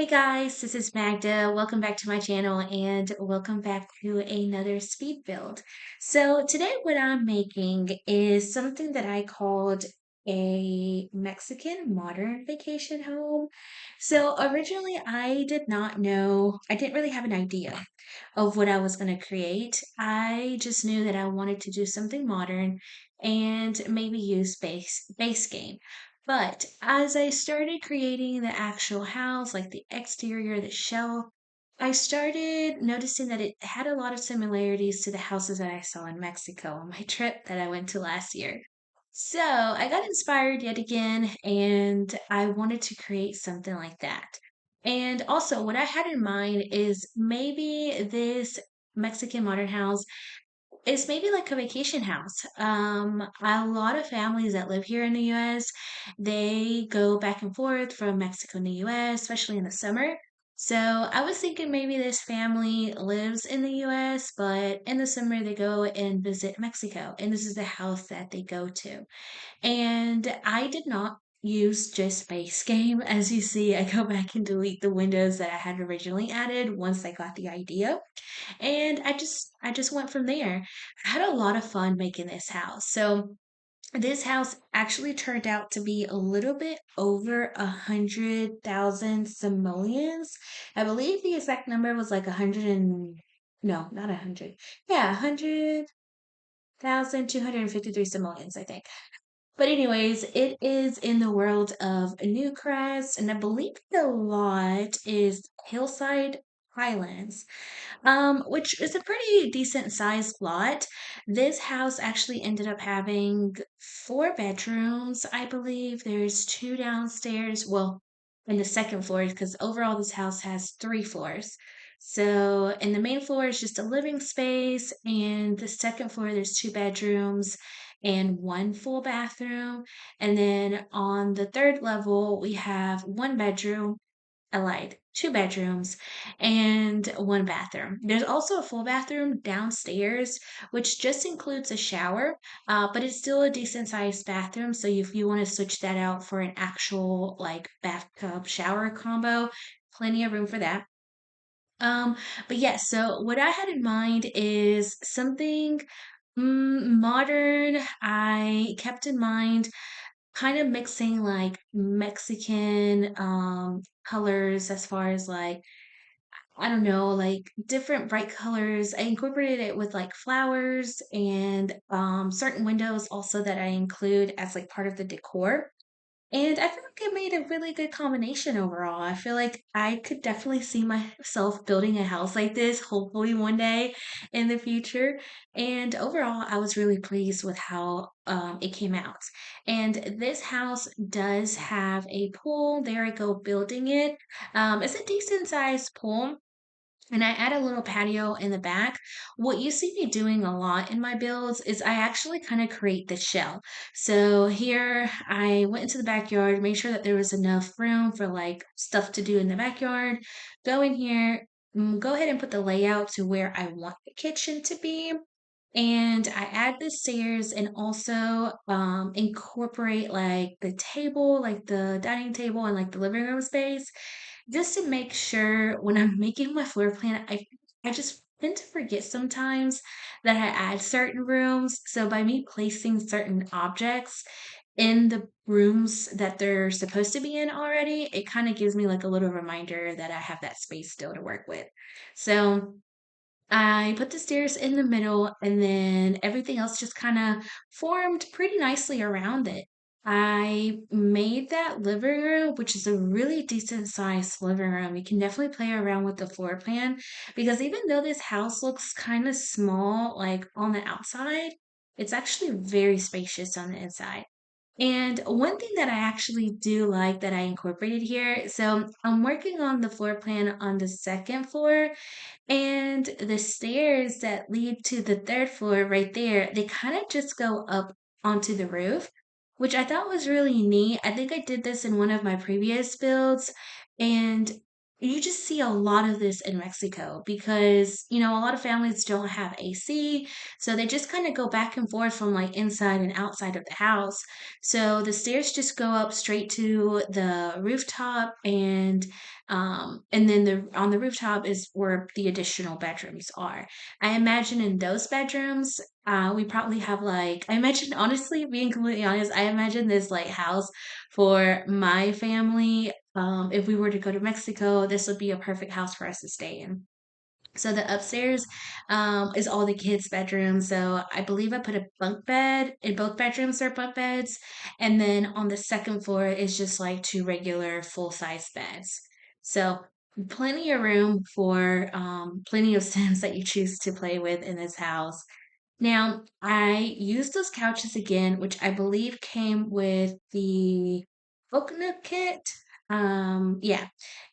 guys, this is Magda. Welcome back to my channel and welcome back to another speed build. So today what I'm making is something that I called a Mexican modern vacation home. So originally I did not know, I didn't really have an idea of what I was going to create. I just knew that I wanted to do something modern and maybe use base game. But as I started creating the actual house, like the exterior, the shell, I started noticing that it had a lot of similarities to the houses that I saw in Mexico on my trip that I went to last year. So I got inspired yet again, and I wanted to create something like that. And also, what I had in mind is maybe this Mexican modern house it's maybe like a vacation house. A lot of families that live here in the US, they go back and forth from Mexico and the US, especially in the summer. So I was thinking maybe this family lives in the US, but in the summer they go and visit Mexico, and this is the house that they go to. And I did not use just base game. As you see, I go back and delete the windows that I had originally added once I got the idea. And I just went from there. I had a lot of fun making this house. So this house actually turned out to be a little bit over 100,000 simoleons. I believe the exact number was like 100 and no, not 100. Yeah, 100,253 simoleons, I think. But anyways, it is in the world of Newcrest, and I believe the lot is Hillside Highlands, which is a pretty decent sized lot. This house actually ended up having four bedrooms, I believe. There's two downstairs, well, in the second floor, because overall this house has three floors. So, in the main floor is just a living space, and the second floor there's two bedrooms and one full bathroom. And then on the third level, we have one bedroom, I lied, two bedrooms and one bathroom. There's also a full bathroom downstairs, which just includes a shower, but it's still a decent sized bathroom. So if you want to switch that out for an actual like bathtub shower combo, plenty of room for that. Um, but yes, so what I had in mind is something modern. I kept in mind kind of mixing like Mexican colors as far as like I don't know, like different bright colors. I incorporated it with like flowers and certain windows also that I include as like part of the decor. And I feel like it made a really good combination overall. I feel like I could definitely see myself building a house like this, hopefully one day in the future. And overall, I was really pleased with how it came out. And this house does have a pool. There I go building it. It's a decent sized pool. And I add a little patio in the back. What you see me doing a lot in my builds is I actually kind of create the shell. So here I went into the backyard, made sure that there was enough room for like stuff to do in the backyard. Go in here, go ahead and put the layout to where I want the kitchen to be. And I add the stairs and also incorporate like the table, like the dining table and like the living room space just to make sure when I'm making my floor plan, I just tend to forget sometimes that I add certain rooms. So by me placing certain objects in the rooms that they're supposed to be in already, it kind of gives me like a little reminder that I have that space still to work with. So I put the stairs in the middle and then everything else just kind of formed pretty nicely around it. I made that living room, which is a really decent sized living room. You can definitely play around with the floor plan because even though this house looks kind of small, like on the outside, it's actually very spacious on the inside. And one thing that I actually do like that I incorporated here, so I'm working on the floor plan on the second floor, and the stairs that lead to the third floor right there, they kind of just go up onto the roof, which I thought was really neat. I think I did this in one of my previous builds, and you just see a lot of this in Mexico because, a lot of families don't have AC, so they just kind of go back and forth from like inside and outside of the house. So the stairs just go up straight to the rooftop, and then the on the rooftop is where the additional bedrooms are. I imagine in those bedrooms, we probably have like I imagine honestly, being completely honest, I imagine this like house for my family. If we were to go to Mexico, this would be a perfect house for us to stay in. So the upstairs is all the kids' bedrooms. So I believe I put a bunk bed in both bedrooms are bunk beds, and then on the second floor is just like two regular full size beds. So plenty of room for plenty of Sims that you choose to play with in this house. Now, I used those couches again, which I believe came with the coconut kit. Yeah.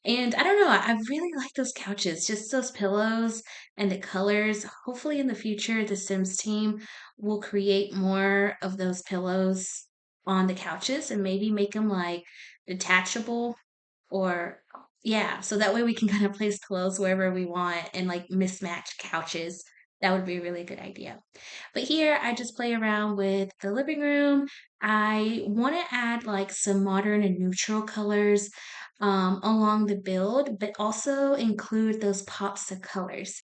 And I don't know, I really like those couches, just those pillows and the colors. Hopefully in the future, the Sims team will create more of those pillows on the couches and maybe make them like detachable or yeah, so that way we can kind of place pillows wherever we want and like mismatched couches. That would be a really good idea. But here I just play around with the living room. I want to add like some modern and neutral colors along the build, but also include those pops of colors.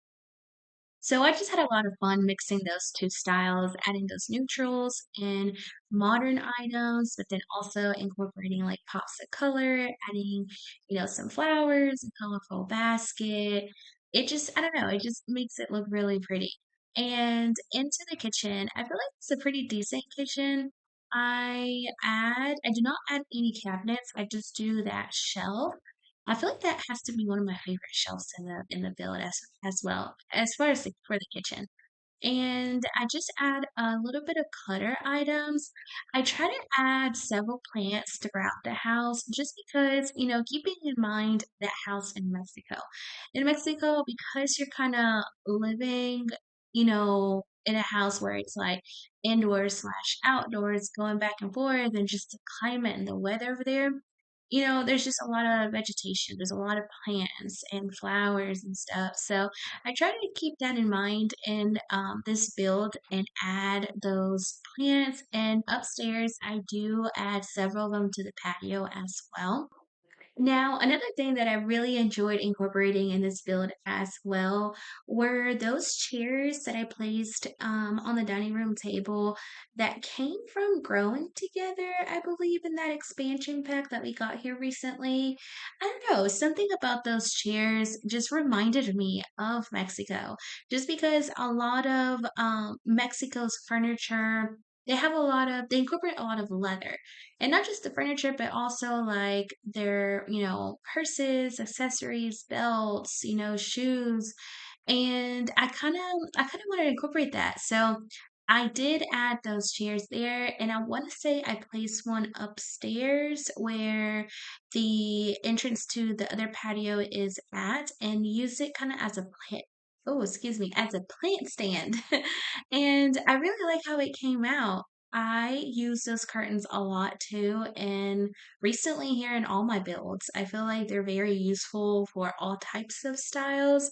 So I just had a lot of fun mixing those two styles, adding those neutrals and modern items, but then also incorporating like pops of color, adding, some flowers, a colorful basket. It just, I don't know, it just makes it look really pretty. And into the kitchen, I feel like it's a pretty decent kitchen. I do not add any cabinets. I just do that shelf. I feel like that has to be one of my favorite shelves in the build as well, as far as for the kitchen. And I just add a little bit of clutter items. I try to add several plants throughout the house just because, keeping in mind that house in Mexico. In Mexico, because you're kind of living, in a house where it's like indoors slash outdoors, going back and forth, and just the climate and the weather over there, there's just a lot of vegetation. There's a lot of plants and flowers and stuff. So I try to keep that in mind in this build and add those plants. And upstairs, I do add several of them to the patio as well. Now, another thing that I really enjoyed incorporating in this build as well were those chairs that I placed on the dining room table that came from Growing Together, I believe, in that expansion pack that we got here recently. I don't know, something about those chairs just reminded me of Mexico, just because a lot of Mexico's furniture. They incorporate a lot of leather, and not just the furniture, but also like their, purses, accessories, belts, shoes. And I kind of want to incorporate that. So I did add those chairs there, and I want to say I placed one upstairs where the entrance to the other patio is at, and used it kind of as a plant. Oh, excuse me, as a plant stand. And I really like how it came out. I use those curtains a lot too, and recently here in all my builds, I feel like they're very useful for all types of styles.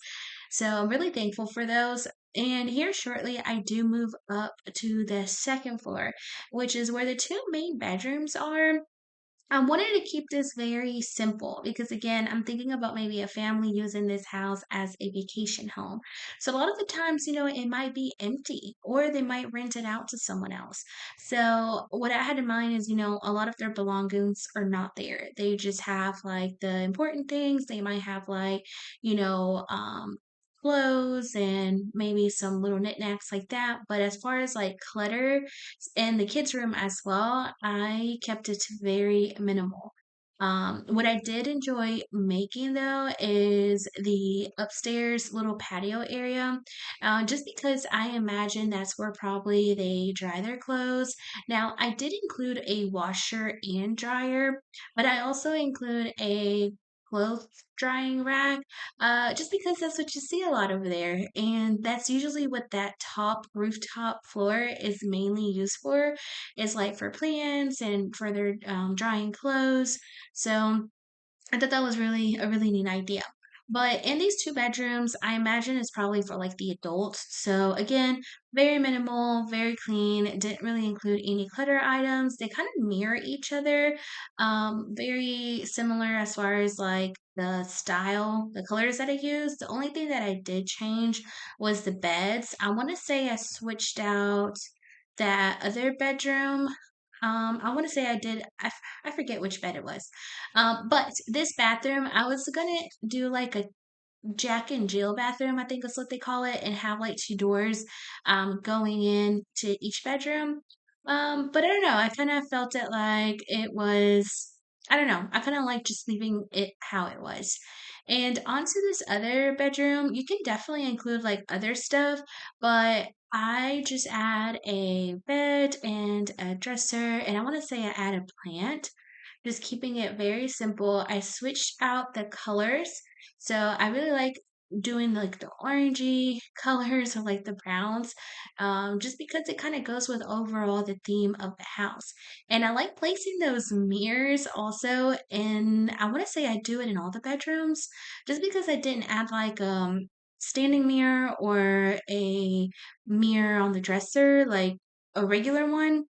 So I'm really thankful for those. And here shortly, I do move up to the second floor, which is where the two main bedrooms are. I wanted to keep this very simple because, again, I'm thinking about maybe a family using this house as a vacation home. So, a lot of the times, it might be empty or they might rent it out to someone else. So, what I had in mind is, a lot of their belongings are not there. They just have like the important things. They might have like, you know, um, clothes and maybe some little knickknacks like that. But as far as like clutter, in the kids' room as well, I kept it very minimal. What I did enjoy making though is the upstairs little patio area, just because I imagine that's where probably they dry their clothes. Now, I did include a washer and dryer, but I also include a clothes drying rack, just because that's what you see a lot over there. And that's usually what that top rooftop floor is mainly used for, is like for plants and for their drying clothes. So I thought that was really a really neat idea. But in these two bedrooms, I imagine it's probably for like the adults. So again, very minimal, very clean. It didn't really include any clutter items. They kind of mirror each other. Very similar as far as like the style, the colors that I used. The only thing that I did change was the beds. I want to say I switched out that other bedroom. I want to say I did. I forget which bed it was. But this bathroom, I was gonna do like a Jack and Jill bathroom, I think is what they call it, and have like two doors going in to each bedroom. But I don't know. I kind of felt it like it was, I don't know. I kind of like just leaving it how it was. And onto this other bedroom, you can definitely include like other stuff, but I just add a bed and a dresser, and I want to say I add a plant, just keeping it very simple. I switched out the colors. So I really like doing like the orangey colors or like the browns, just because it kind of goes with overall the theme of the house. And I like placing those mirrors also. And I want to say I do it in all the bedrooms, just because I didn't add like standing mirror or a mirror on the dresser, like a regular one.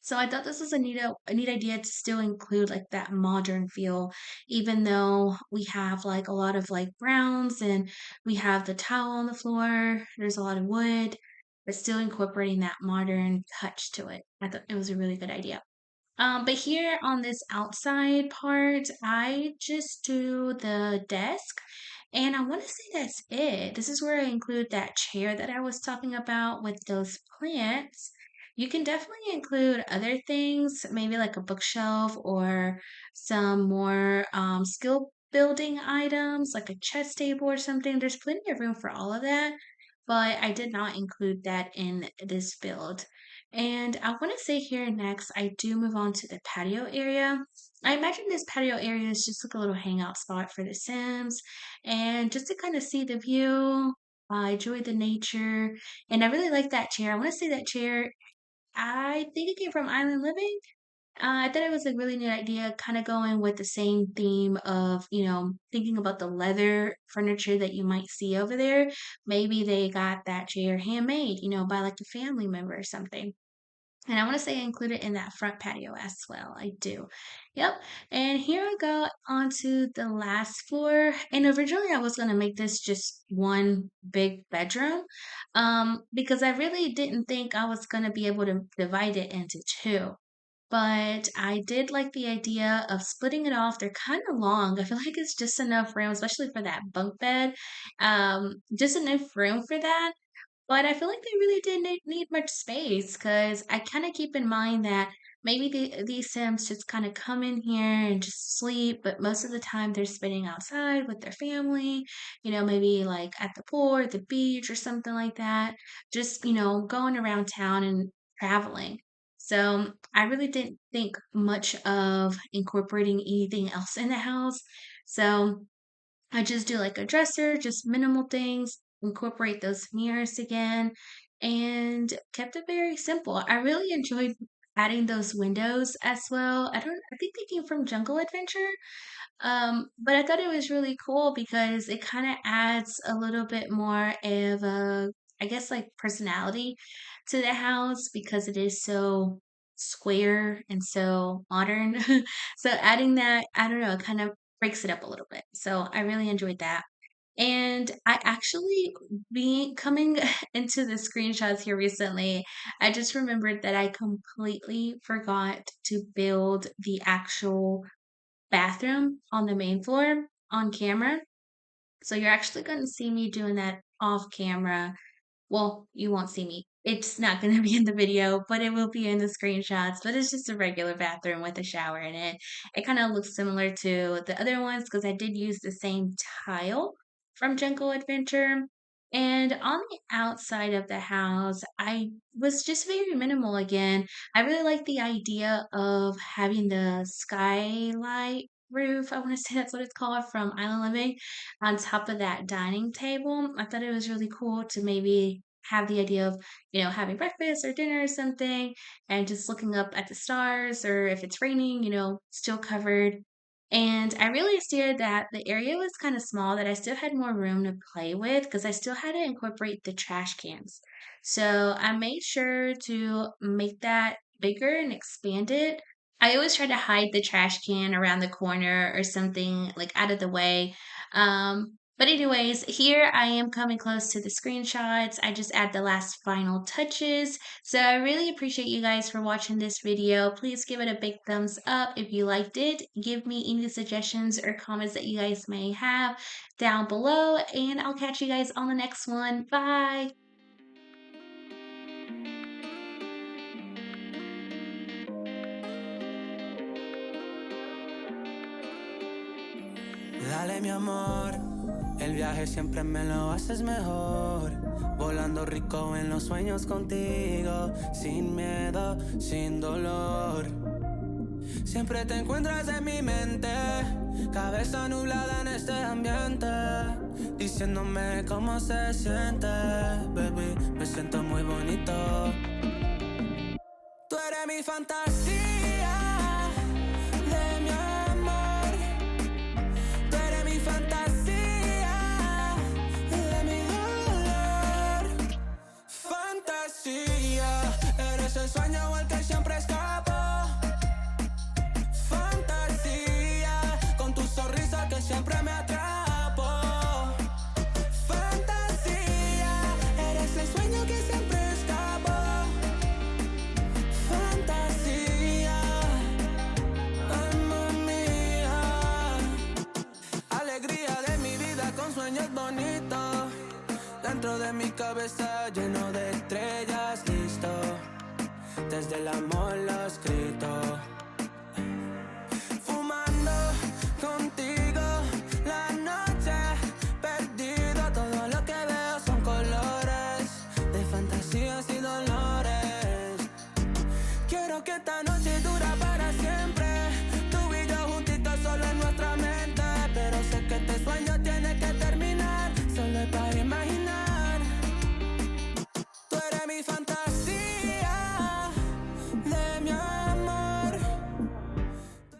So I thought this was a neat idea to still include like that modern feel, even though we have like a lot of like browns and we have the towel on the floor. There's a lot of wood, but still incorporating that modern touch to it. I thought it was a really good idea. But here on this outside part, I just do the desk, and I want to say that's it. This is where I include that chair that I was talking about with those plants. You can definitely include other things, maybe like a bookshelf or some more skill building items, like a chess table or something. There's plenty of room for all of that, but I did not include that in this build. And I want to say here next, I do move on to the patio area. I imagine this patio area is just like a little hangout spot for the Sims and just to kind of see the view, enjoy the nature. And I really like that chair. I want to say that chair, I think it came from Island Living. I thought it was a really neat idea, kind of going with the same theme of, thinking about the leather furniture that you might see over there. Maybe they got that chair handmade, by like a family member or something. And I want to say I include it in that front patio as well. I do. Yep. And here I go onto the last floor. And originally I was going to make this just one big bedroom, because I really didn't think I was going to be able to divide it into two. But I did like the idea of splitting it off. They're kind of long. I feel like it's just enough room, especially for that bunk bed. Just enough room for that. But I feel like they really didn't need much space because I kind of keep in mind that maybe these Sims just kind of come in here and just sleep, but most of the time they're spending outside with their family, maybe like at the pool or the beach or something like that, just, going around town and traveling. So I really didn't think much of incorporating anything else in the house. So I just do like a dresser, just minimal things, incorporate those mirrors again, and kept it very simple. I really enjoyed adding those windows as well. I think they came from Jungle Adventure. But I thought it was really cool because it kind of adds a little bit more of a, I guess, like personality to the house because it is so square and so modern. So adding that, I don't know, it kind of breaks it up a little bit. So I really enjoyed that. And I actually being coming into the screenshots here recently, I just remembered that I completely forgot to build the actual bathroom on the main floor on camera. So you're actually going to see me doing that off camera. Well, you won't see me. It's not going to be in the video, but it will be in the screenshots. But it's just a regular bathroom with a shower in it. It kind of looks similar to the other ones because I did use the same tile from Jungle Adventure. And on the outside of the house, I was just very minimal again. I really like the idea of having the skylight roof. I want to say that's what it's called from Island Living on top of that dining table. I thought it was really cool to maybe have the idea of, having breakfast or dinner or something and just looking up at the stars or if it's raining, still covered. And I really stated that the area was kind of small, that I still had more room to play with because I still had to incorporate the trash cans. So I made sure to make that bigger and expand it. I always try to hide the trash can around the corner or something like out of the way. But anyways, here I am coming close to the screenshots. I just add the last final touches. So I really appreciate you guys for watching this video. Please give it a big thumbs up if you liked it. Give me any suggestions or comments that you guys may have down below, and I'll catch you guys on the next one. Bye! Dale mi amor, el viaje siempre me lo haces mejor. Volando rico en los sueños contigo, sin miedo, sin dolor. Siempre te encuentras en mi mente, cabeza nublada en este ambiente, diciéndome cómo se siente, baby, me siento muy bonito. Tú eres mi fantasía, de mi amor. Tú eres mi fantasía, de mi dolor. Fantasía, eres el sueño al que siempre escapo. Fantasía, con tu sonrisa que siempre me atrapo. Fantasía, eres el sueño que siempre escapo. Fantasía, alma mía. Alegría de mi vida con sueños bonitos. Dentro de mi cabeza lleno de estrellas, listo. Desde el amor